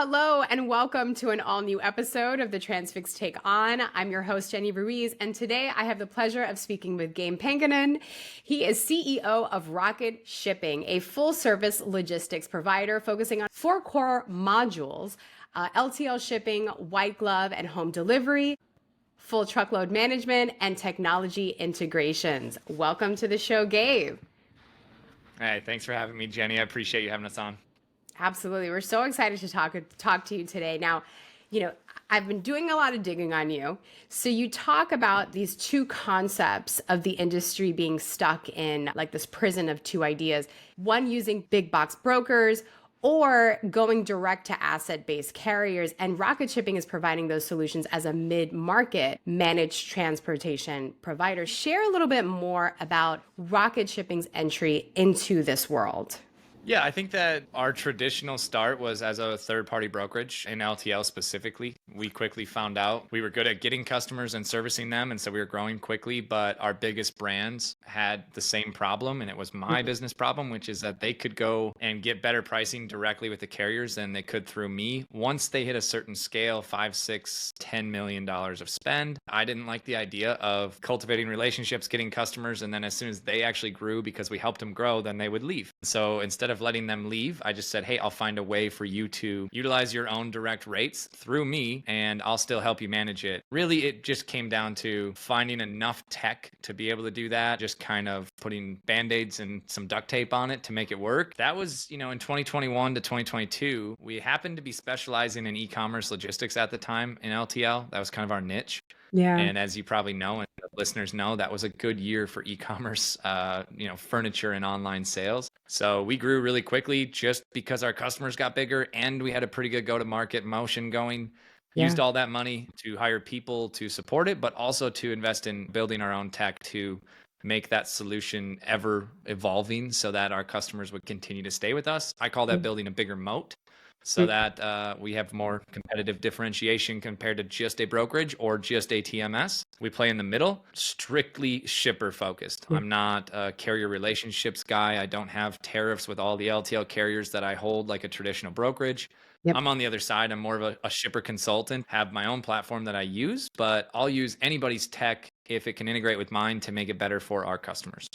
Hello and welcome to an all-new episode of the Transfix Take-On. I'm your host, Jenni Ruiz, and today I have the pleasure of speaking with Gabe Pankonin. He is CEO of Rocket Shipping, a full-service logistics provider focusing on 4 core modules, LTL shipping, white glove and home delivery, full truckload management, and technology integrations. Welcome to the show, Gabe. Hey, thanks for having me, Jenni. I appreciate you having us on. Absolutely. We're so excited to talk to you today. Now, I've been doing a lot of digging on you. So you talk about these 2 concepts of the industry being stuck in like this prison of 2 ideas. One using big box brokers or going direct to asset-based carriers. And Rocket Shipping is providing those solutions as a mid-market managed transportation provider. Share a little bit more about Rocket Shipping's entry into this world. Yeah, I think that our traditional start was as a third-party brokerage in LTL specifically. We quickly found out we were good at getting customers and servicing them, and so we were growing quickly, but our biggest brands had the same problem, and it was my business problem, which is that they could go and get better pricing directly with the carriers than they could through me. Once they hit a certain scale, $5, $6, $10 million of spend, I didn't like the idea of cultivating relationships, getting customers, and then as soon as they actually grew because we helped them grow, then they would leave. So instead of letting them leave, I just said, hey, I'll find a way for you to utilize your own direct rates through me and I'll still help you manage it. Really, it just came down to finding enough tech to be able to do that, just kind of putting band-aids and some duct tape on it to make it work. That was, in 2021 to 2022, we happened to be specializing in e-commerce logistics at the time in LTL. That was kind of our niche. Yeah. And as you probably know, and the listeners know, that was a good year for e-commerce, furniture and online sales. So we grew really quickly just because our customers got bigger and we had a pretty good go-to-market motion going. Yeah. Used all that money to hire people to support it, but also to invest in building our own tech to make that solution ever evolving so that our customers would continue to stay with us. I call that building a bigger moat, so that we have more competitive differentiation compared to just a brokerage or just a TMS. We play in the middle, strictly shipper focused. I'm not a carrier relationships guy. I don't have tariffs with all the LTL carriers that I hold like a traditional brokerage. Yep. I'm on the other side. I'm more of a shipper consultant, have my own platform that I use, but I'll use anybody's tech if it can integrate with mine to make it better for our customers.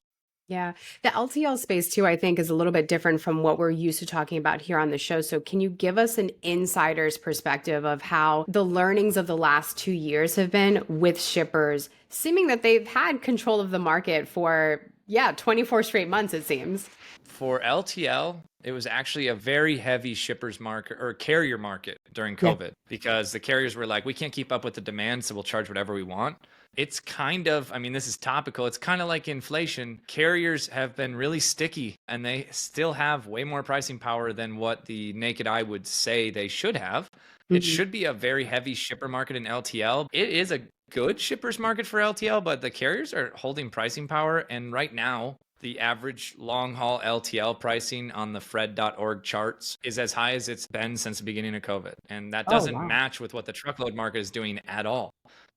Yeah. The LTL space too, I think, is a little bit different from what we're used to talking about here on the show. So can you give us an insider's perspective of how the learnings of the last 2 years have been with shippers, seeming that they've had control of the market for, 24 straight months, it seems? For LTL, it was actually a very heavy shippers market or carrier market during COVID because the carriers were like, we can't keep up with the demand, so we'll charge whatever we want. It's kind of, this is topical. It's kind of like inflation. Carriers have been really sticky and they still have way more pricing power than what the naked eye would say they should have. Mm-hmm. It should be a very heavy shipper market in LTL. It is a good shippers market for LTL, but the carriers are holding pricing power. And right now, the average long haul LTL pricing on the Fred.org charts is as high as it's been since the beginning of COVID. And that doesn't match with what the truckload market is doing at all.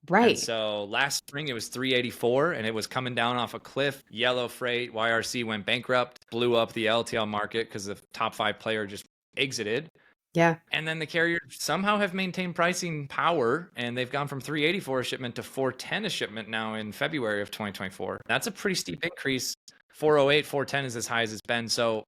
Right. And so last spring it was 384 and it was coming down off a cliff. Yellow Freight, YRC went bankrupt, blew up the LTL market because the top 5 player just exited. Yeah. And then the carriers somehow have maintained pricing power and they've gone from 384 a shipment to 410 a shipment now in February of 2024. That's a pretty steep increase. 408, 410 is as high as it's been. So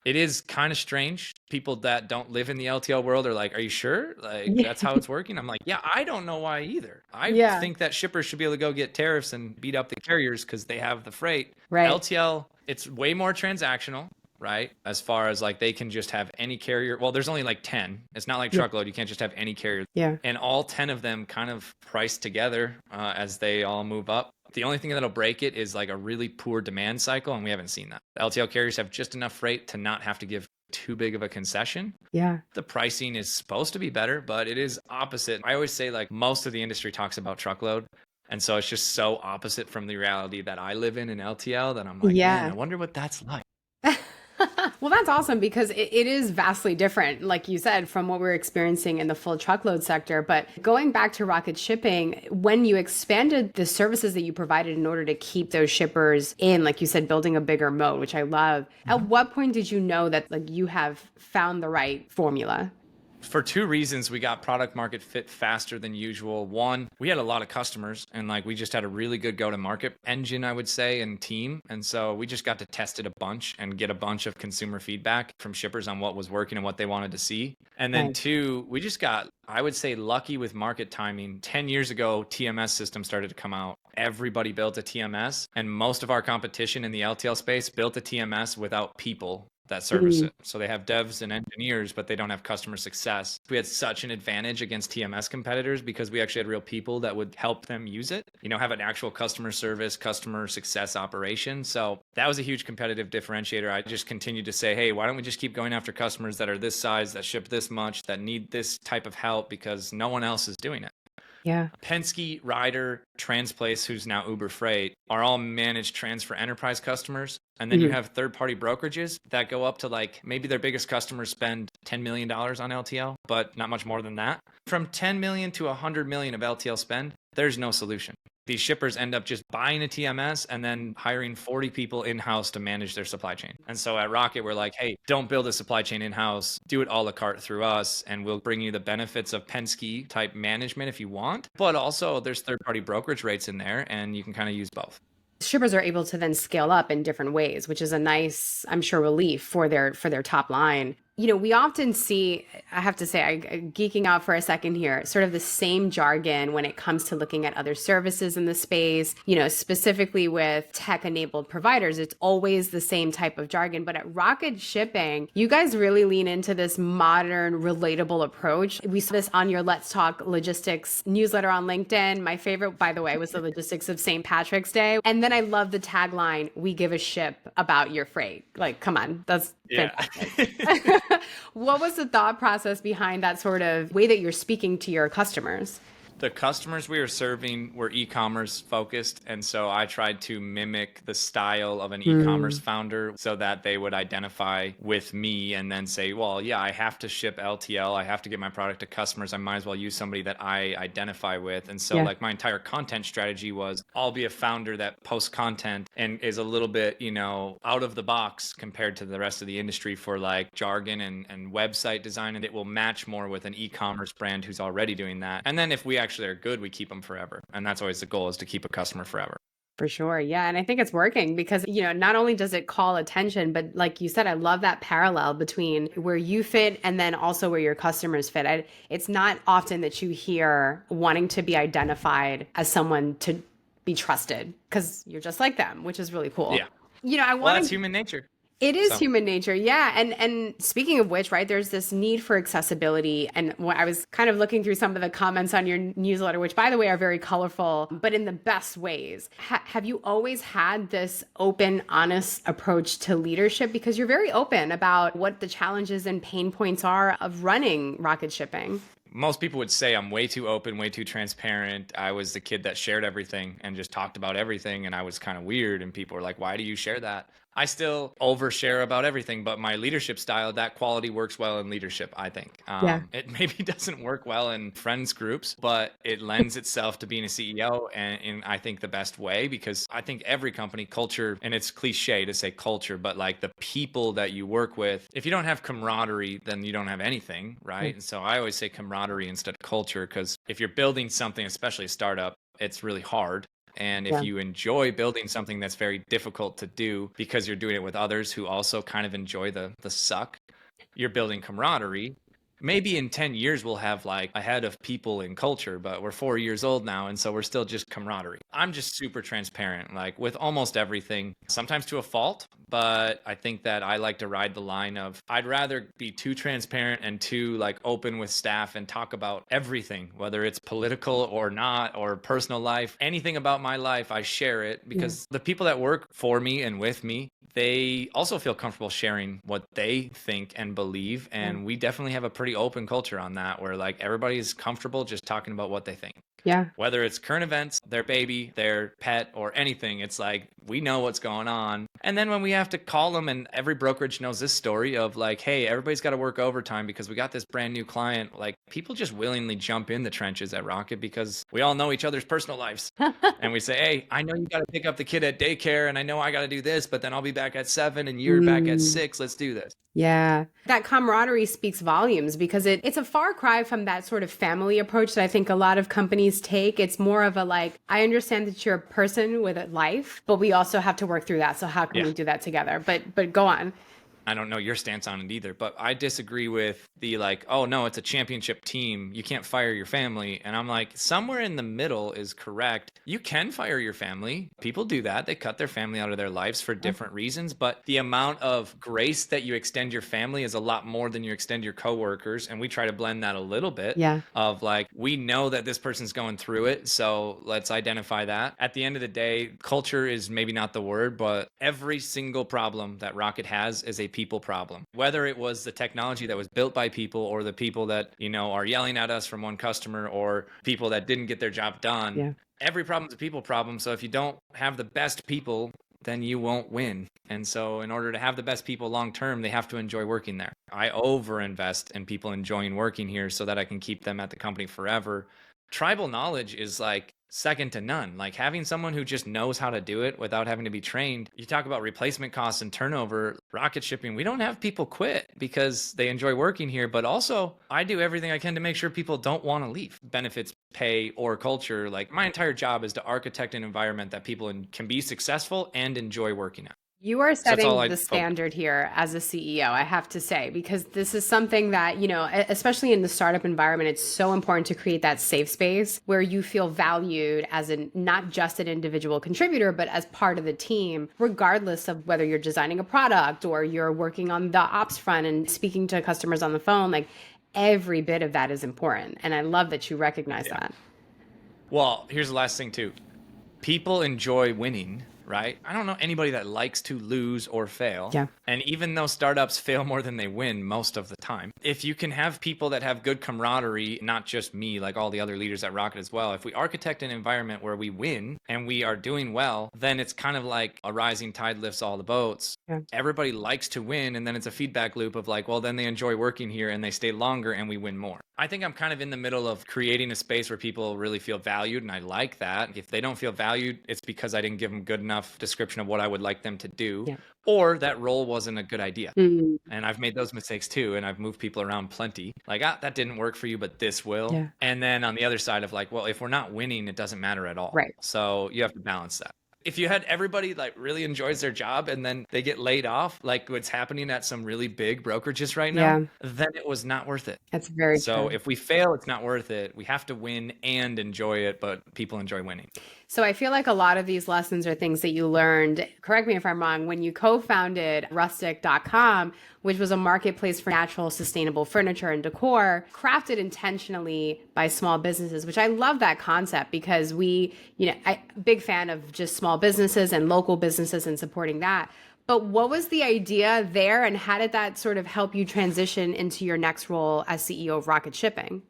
it is kind of strange. People that don't live in the LTL world are like, are you sure? Like, that's how it's working? I'm like, yeah, I don't know why either. I think that shippers should be able to go get tariffs and beat up the carriers because they have the freight. Right. LTL, it's way more transactional, right? As far as like, they can just have any carrier. Well, there's only like 10. It's not like truckload. You can't just have any carrier. Yeah. And all 10 of them kind of price together as they all move up. The only thing that'll break it is like a really poor demand cycle, and we haven't seen that. LTL carriers have just enough freight to not have to give too big of a concession. Yeah. The pricing is supposed to be better, but it is opposite. I always say like most of the industry talks about truckload. And so it's just so opposite from the reality that I live in LTL that I'm like, man, I wonder what that's like. Well, that's awesome because it is vastly different, like you said, from what we're experiencing in the full truckload sector. But going back to Rocket Shipping, when you expanded the services that you provided in order to keep those shippers in, like you said, building a bigger moat, which I love, at what point did you know that like you have found the right formula? For two reasons, we got product market fit faster than usual. One, we had a lot of customers and like we just had a really good go to market engine, I would say, and team. And so we just got to test it a bunch and get a bunch of consumer feedback from shippers on what was working and what they wanted to see. And then two, we just got, I would say, lucky with market timing. 10 years ago, TMS systems started to come out. Everybody built a TMS, and most of our competition in the LTL space built a TMS without people that service it. So they have devs and engineers, but they don't have customer success. We had such an advantage against TMS competitors because we actually had real people that would help them use it, have an actual customer service, customer success operation. So that was a huge competitive differentiator. I just continued to say, hey, why don't we just keep going after customers that are this size, that ship this much, that need this type of help because no one else is doing it. Yeah. Penske, Ryder, Transplace, who's now Uber Freight, are all managed trans for enterprise customers. And then you have third-party brokerages that go up to like maybe their biggest customers spend $10 million on LTL, but not much more than that. From 10 million to 100 million of LTL spend, there's no solution. These shippers end up just buying a TMS and then hiring 40 people in-house to manage their supply chain. And so at Rocket, we're like, hey, don't build a supply chain in-house. Do it a la carte through us, and we'll bring you the benefits of Penske type management if you want. But also there's third-party brokerage rates in there, and you can kind of use both. Shippers are able to then scale up in different ways, which is a nice, I'm sure, relief for their top line. We often see, I have to say, I'm geeking out for a second here, sort of the same jargon when it comes to looking at other services in the space, specifically with tech-enabled providers. It's always the same type of jargon. But at Rocket Shipping, you guys really lean into this modern, relatable approach. We saw this on your Let's Talk Logistics newsletter on LinkedIn. My favorite, by the way, was the logistics of St. Patrick's Day. And then I love the tagline, "We give a ship about your freight." Like, come on, that's fantastic. What was the thought process behind that sort of way that you're speaking to your customers? The customers we were serving were e-commerce focused. And so I tried to mimic the style of an e-commerce founder so that they would identify with me and then say, well, yeah, I have to ship LTL. I have to get my product to customers. I might as well use somebody that I identify with. And so like my entire content strategy was I'll be a founder that posts content and is a little bit, out of the box compared to the rest of the industry for like jargon and website design. And it will match more with an e-commerce brand who's already doing that. And then if we actually are good, we keep them forever. And that's always the goal, is to keep a customer forever. For sure. Yeah. And I think it's working because, not only does it call attention, but like you said, I love that parallel between where you fit and then also where your customers fit. It's not often that you hear wanting to be identified as someone to be trusted because you're just like them, which is really cool. Yeah. Well, that's human nature. It is human nature. Yeah. And speaking of which, right, there's this need for accessibility. And I was kind of looking through some of the comments on your newsletter, which by the way are very colorful, but in the best ways. Have you always had this open, honest approach to leadership? Because you're very open about what the challenges and pain points are of running Rocket Shipping. Most people would say I'm way too open, way too transparent. I was the kid that shared everything and just talked about everything. And I was kind of weird. And people were like, why do you share that? I still overshare about everything, but my leadership style, that quality works well in leadership, I think. It maybe doesn't work well in friends groups, but it lends itself to being a CEO and in, I think, the best way, because I think every company culture, and it's cliche to say culture, but like the people that you work with, if you don't have camaraderie, then you don't have anything, right? And so I always say camaraderie instead of culture, because if you're building something, especially a startup, it's really hard. And if you enjoy building something that's very difficult to do because you're doing it with others who also kind of enjoy the suck, you're building camaraderie. Maybe in 10 years, we'll have like a head of people in culture, but we're 4 years old now. And so we're still just camaraderie. I'm just super transparent, like with almost everything, sometimes to a fault. But I think that I like to ride the line of I'd rather be too transparent and too like open with staff and talk about everything, whether it's political or not, or personal life, anything about my life, I share it because the people that work for me and with me, they also feel comfortable sharing what they think and believe. And we definitely have a pretty open culture on that, where like everybody's comfortable just talking about what they think. Yeah. Whether it's current events, their baby, their pet, or anything, it's like, we know what's going on. And then when we have to call them, and every brokerage knows this story of like, hey, everybody's got to work overtime because we got this brand new client. Like, people just willingly jump in the trenches at Rocket because we all know each other's personal lives. And we say, hey, I know you got to pick up the kid at daycare, and I know I got to do this, but then I'll be back at 7 and you're back at 6. Let's do this. Yeah. That camaraderie speaks volumes because it's a far cry from that sort of family approach that I think a lot of companies take. It's more of a like, I understand that you're a person with a life, but we also have to work through that. So how can we do that together? But go on. I don't know your stance on it either, but I disagree with the like, oh no, it's a championship team. You can't fire your family. And I'm like, somewhere in the middle is correct. You can fire your family. People do that. They cut their family out of their lives for different reasons. But the amount of grace that you extend your family is a lot more than you extend your coworkers. And we try to blend that a little bit of like, we know that this person's going through it. So let's identify that. At the end of the day, culture is maybe not the word, but every single problem that Rocket has is a people problem. Whether it was the technology that was built by people or the people that, are yelling at us from one customer or people that didn't get their job done, every problem is a people problem. So if you don't have the best people, then you won't win. And so in order to have the best people long term, they have to enjoy working there. I overinvest in people enjoying working here so that I can keep them at the company forever. Tribal knowledge is like second to none. Like having someone who just knows how to do it without having to be trained. You talk about replacement costs and turnover. Rocket shipping, we don't have people quit because they enjoy working here, but also I do everything I can to make sure people don't want to leave. Benefits, pay, or culture. Like my entire job is to architect an environment that people can be successful and enjoy working at. You are setting the standard here as a CEO, I have to say, because this is something that, especially in the startup environment, it's so important to create that safe space where you feel valued as not just an individual contributor, but as part of the team, regardless of whether you're designing a product or you're working on the ops front and speaking to customers on the phone. Like every bit of that is important. And I love that you recognize that. Well, here's the last thing too. People enjoy winning. Right? I don't know anybody that likes to lose or fail. Yeah. And even though startups fail more than they win most of the time, if you can have people that have good camaraderie, not just me, like all the other leaders at Rocket as well, if we architect an environment where we win and we are doing well, then it's kind of like a rising tide lifts all the boats. Yeah. Everybody likes to win. And then it's a feedback loop of like, well, then they enjoy working here and they stay longer and we win more. I think I'm kind of in the middle of creating a space where people really feel valued, and I like that. If they don't feel valued, it's because I didn't give them good enough description of what I would like them to do, or that role wasn't a good idea. And I've made those mistakes too, and I've moved people around plenty. Like, that didn't work for you, but this will. Yeah. And then on the other side of like, well, if we're not winning, it doesn't matter at all. Right. So you have to balance that. If you had everybody like really enjoys their job and then they get laid off, like what's happening at some really big brokerages right now, then it was not worth it. That's very true. So if we fail, it's not worth it. We have to win and enjoy it, but people enjoy winning. So I feel like a lot of these lessons are things that you learned, correct me if I'm wrong, when you co-founded rustic.com, which was a marketplace for natural, sustainable furniture and decor, crafted intentionally by small businesses, which I love that concept because I'm a big fan of just small businesses and local businesses and supporting that. But what was the idea there and how did that sort of help you transition into your next role as CEO of Rocket Shipping?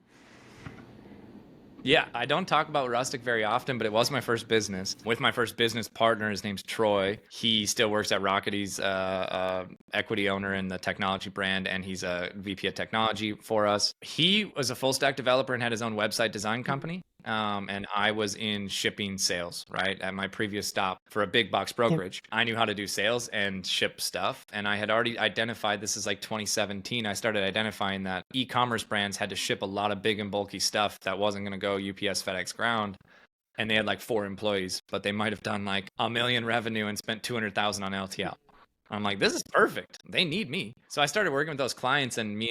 Yeah, I don't talk about Rustic very often, but it was my first business. With my first business partner, his name's Troy. He still works at Rocket. He's a equity owner in the technology brand, and he's a VP of technology for us. He was a full stack developer and had his own website design company. And I was in shipping sales, right? At my previous stop for a big box brokerage. I knew how to do sales and ship stuff. And I had already identified, this is like 2017, I started identifying that e-commerce brands had to ship a lot of big and bulky stuff that wasn't going to go UPS, FedEx, Ground. And they had like 4 employees, but they might have done like $1 million revenue and spent $200,000 on LTL. I'm like, this is perfect. They need me. So I started working with those clients, and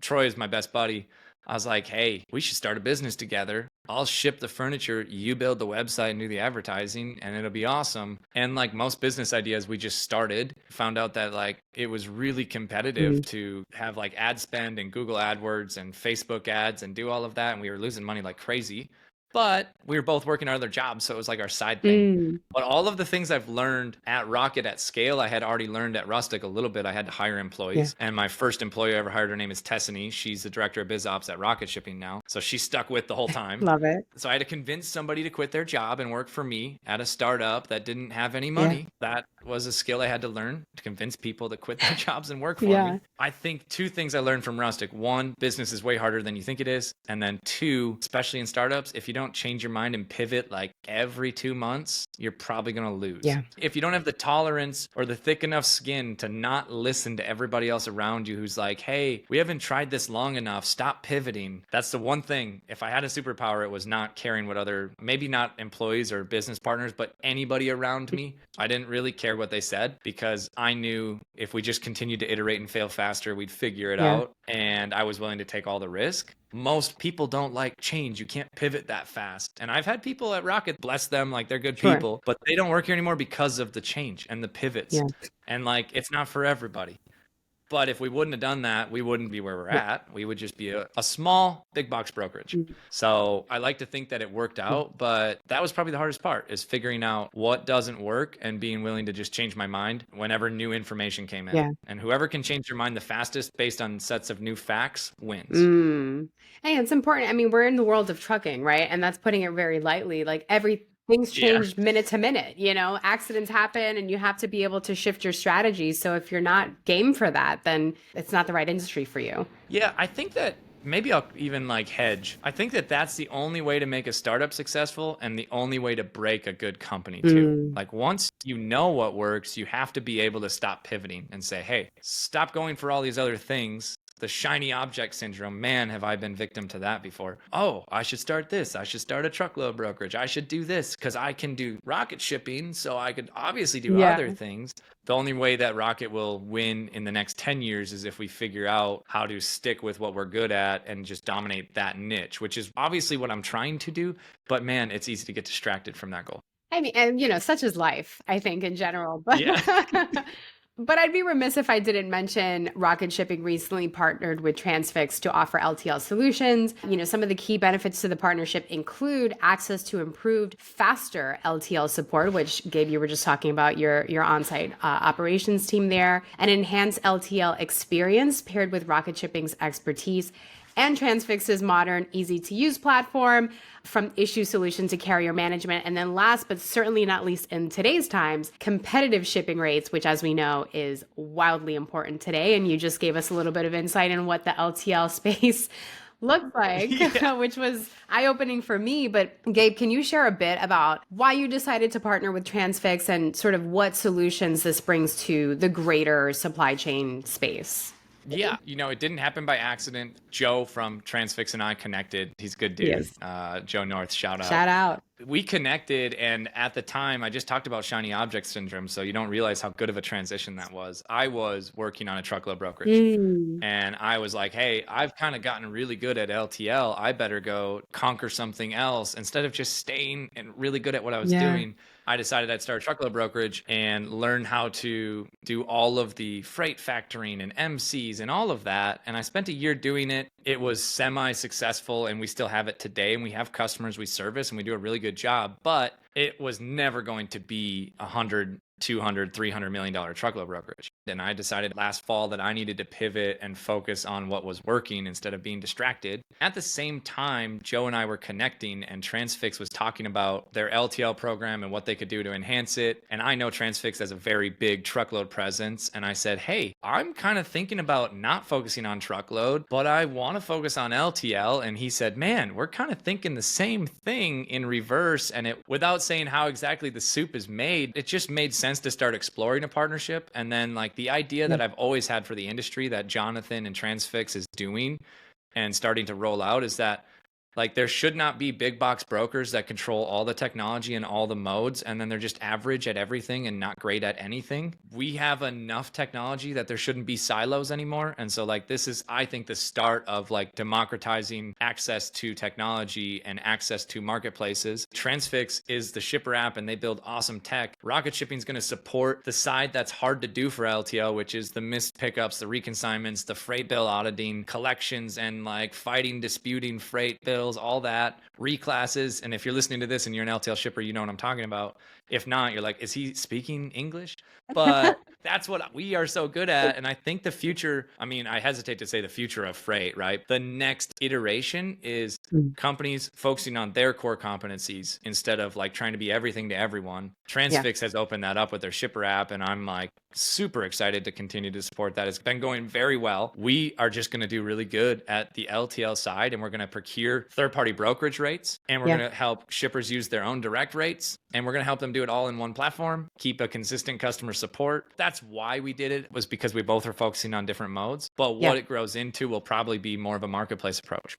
Troy is my best buddy. I was like, hey, we should start a business together. I'll ship the furniture, you build the website and do the advertising, and it'll be awesome. And like most business ideas, we just started, found out that like it was really competitive to have like ad spend and Google AdWords and Facebook ads and do all of that. And we were losing money like crazy. but we were both working our other jobs. So it was like our side thing. Mm, But all of the things I've learned at Rocket at scale, I had already learned at Rustic a little bit. I had to hire yeah. employees. And my first employee I ever hired, her name is Tessany. She's the director of biz ops at Rocket Shipping now. So she stuck with the whole time. Love it. So I had to convince somebody to quit their job and work for me at a startup that didn't have any Yeah. money. That was a skill I had to learn, to convince people to quit their jobs and work for Yeah. me. I think two things I learned from Rustic. One, business is way harder than you think it is. And then two, especially in startups, if you don't change your mind and pivot like every 2 months, you're probably going to lose. Yeah. If you don't have the tolerance or the thick enough skin to not listen to everybody else around you who's like, hey, we haven't tried this long enough, stop pivoting. That's the one thing. If I had a superpower, it was not caring what other, maybe not employees or business partners, but anybody around me. I didn't really care what they said because I knew if we just continued to iterate and fail faster, we'd figure it out. And I was willing to take all the risk. Most people don't like change. You can't pivot that fast. And I've had people at Rocket, bless them, like they're good Sure. people, but they don't work here anymore because of the change and the pivots. Yeah. And like, it's not for everybody. But if we wouldn't have done that, we wouldn't be where we're at. We would just be a small big box brokerage. So I like to think that it worked out, but that was probably the hardest part, is figuring out what doesn't work and being willing to just change my mind whenever new information came in. Yeah. And whoever can change their mind the fastest based on sets of new facts wins. Hey, it's important. I mean, we're in the world of trucking, right? And that's putting it very lightly. Like things change minute to minute, accidents happen and you have to be able to shift your strategy. So if you're not game for that, then it's not the right industry for you. Yeah, I think that maybe I'll even like hedge. I think that that's the only way to make a startup successful and the only way to break a good company too. Like once you know what works, you have to be able to stop pivoting and say, hey, stop going for all these other things. The shiny object syndrome, man, have I been victim to that before. Oh, I should start this. I should start a truckload brokerage. I should do this because I can do rocket shipping, so I could obviously do other things. The only way that Rocket will win in the next 10 years is if we figure out how to stick with what we're good at and just dominate that niche, which is obviously what I'm trying to do. But man, it's easy to get distracted from that goal. I mean, and such is life, I think, in general. But Yeah. But I'd be remiss if I didn't mention Rocket Shipping recently partnered with Transfix to offer LTL solutions. Some of the key benefits to the partnership include access to improved, faster LTL support, which Gabe, you were just talking about your on-site operations team there, an enhanced LTL experience paired with Rocket Shipping's expertise, and Transfix's modern, easy-to-use platform, from issue solution to carrier management. And then last, but certainly not least in today's times, competitive shipping rates, which as we know is wildly important today. And you just gave us a little bit of insight in what the LTL space looks like, which was eye-opening for me. But Gabe, can you share a bit about why you decided to partner with Transfix and sort of what solutions this brings to the greater supply chain space? Yeah, it didn't happen by accident. Joe from Transfix and I connected. He's a good dude. Yes. Joe North, shout out. Shout out. We connected, and at the time, I just talked about shiny object syndrome, so you don't realize how good of a transition that was. I was working on a truckload brokerage, and I was like, hey, I've kind of gotten really good at LTL. I better go conquer something else. Instead of just staying and really good at what I was doing, I decided I'd start a truckload brokerage and learn how to do all of the freight factoring and MCs and all of that. And I spent a year doing it. It was semi-successful, and we still have it today. And we have customers we service, and we do a really good job. But it was never going to be $100, $200, $300 million truckload brokerage. And I decided last fall that I needed to pivot and focus on what was working instead of being distracted. At the same time, Joe and I were connecting, and Transfix was talking about their LTL program and what they could do to enhance it. And I know Transfix has a very big truckload presence. And I said, hey, I'm kind of thinking about not focusing on truckload, but I want to focus on LTL. And he said, man, we're kind of thinking the same thing in reverse. And without saying how exactly the soup is made, it just made sense to start exploring a partnership. And then like the idea that I've always had for the industry that Jonathan and Transfix is doing and starting to roll out is that like there should not be big box brokers that control all the technology and all the modes, and then they're just average at everything and not great at anything. We have enough technology that there shouldn't be silos anymore. And so like this is, I think, the start of like democratizing access to technology and access to marketplaces. Transfix is the shipper app and they build awesome tech. Rocket Shipping is going to support the side that's hard to do for LTL, which is the missed pickups, the reconsignments, the freight bill auditing, collections, and like fighting, disputing freight bills skills, all that, reclasses. And if you're listening to this and you're an LTL shipper, you know what I'm talking about. If not, you're like, is he speaking English? But that's what we are so good at. And I think the future, I mean, I hesitate to say the future of freight, right? The next iteration is companies focusing on their core competencies instead of like trying to be everything to everyone. Transfix has opened that up with their shipper app, and I'm like super excited to continue to support that. It's been going very well. We are just going to do really good at the LTL side, and we're going to procure third-party brokerage rates, and we're going to help shippers use their own direct rates, and we're going to help them do it all in one platform, keep a consistent customer support. That's why we did it, was because we both are focusing on different modes, but what it grows into will probably be more of a marketplace approach.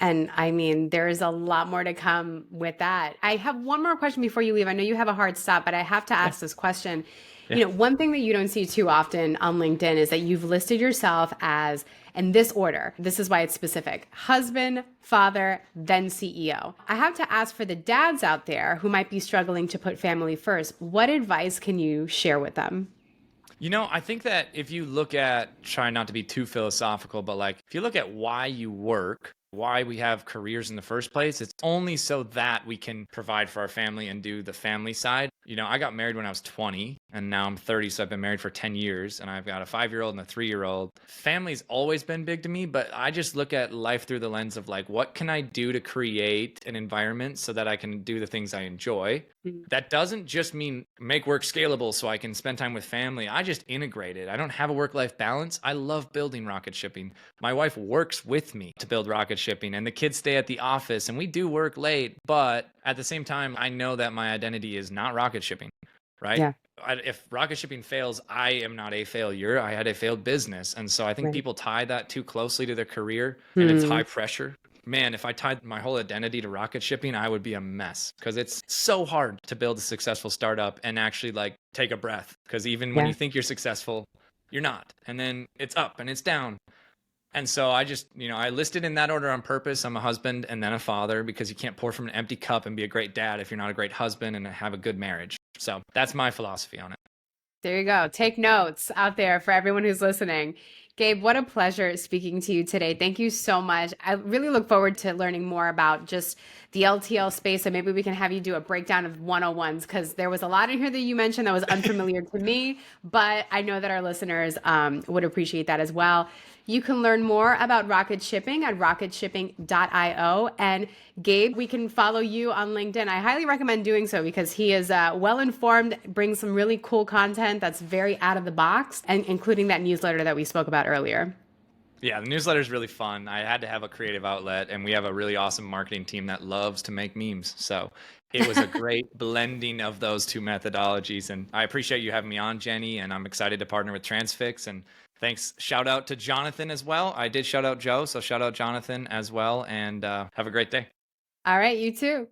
And I mean, there is a lot more to come with that. I have one more question before you leave. I know you have a hard stop, but I have to ask this question. You know, one thing that you don't see too often on LinkedIn is that you've listed yourself as, in this order, this is why it's specific: husband, father, then CEO. I have to ask, for the dads out there who might be struggling to put family first, what advice can you share with them? You know, I think that if you look at, try not to be too philosophical, but like if you look at why you work, why we have careers in the first place, it's only so that we can provide for our family and do the family side. You know, I got married when I was 20 and now I'm 30. So I've been married for 10 years and I've got a 5-year-old and a 3-year-old. Family's always been big to me, but I just look at life through the lens of like, what can I do to create an environment so that I can do the things I enjoy? That doesn't just mean make work scalable so I can spend time with family. I just integrate it. I don't have a work-life balance. I love building rocket shipping. My wife works with me to build rocket shipping, and the kids stay at the office and we do work late, but at the same time, I know that my identity is not rocket shipping, right? Yeah. If rocket shipping fails, I am not a failure. I had a failed business. And so I think people tie that too closely to their career, and it's high pressure. Man, if I tied my whole identity to rocket shipping, I would be a mess, because it's so hard to build a successful startup and actually like take a breath, because even when you think you're successful, you're not. And then it's up and it's down. And so I just, you know, I listed in that order on purpose. I'm a husband and then a father, because you can't pour from an empty cup and be a great dad if you're not a great husband and have a good marriage. So that's my philosophy on it. There you go. Take notes out there for everyone who's listening. Gabe, what a pleasure speaking to you today. Thank you so much. I really look forward to learning more about just the LTL space, and maybe we can have you do a breakdown of 101s, because there was a lot in here that you mentioned that was unfamiliar to me, but I know that our listeners would appreciate that as well. You can learn more about rocket shipping at rocketshipping.io. And Gabe, we can follow you on LinkedIn. I highly recommend doing so, because he is well-informed, brings some really cool content that's very out of the box, and including that newsletter that we spoke about earlier. Yeah, the newsletter is really fun. I had to have a creative outlet, and we have a really awesome marketing team that loves to make memes. So it was a great blending of those two methodologies. And I appreciate you having me on, Jenni, and I'm excited to partner with Transfix. And thanks. Shout out to Jonathan as well. I did shout out Joe, so shout out Jonathan as well, and have a great day. All right, you too.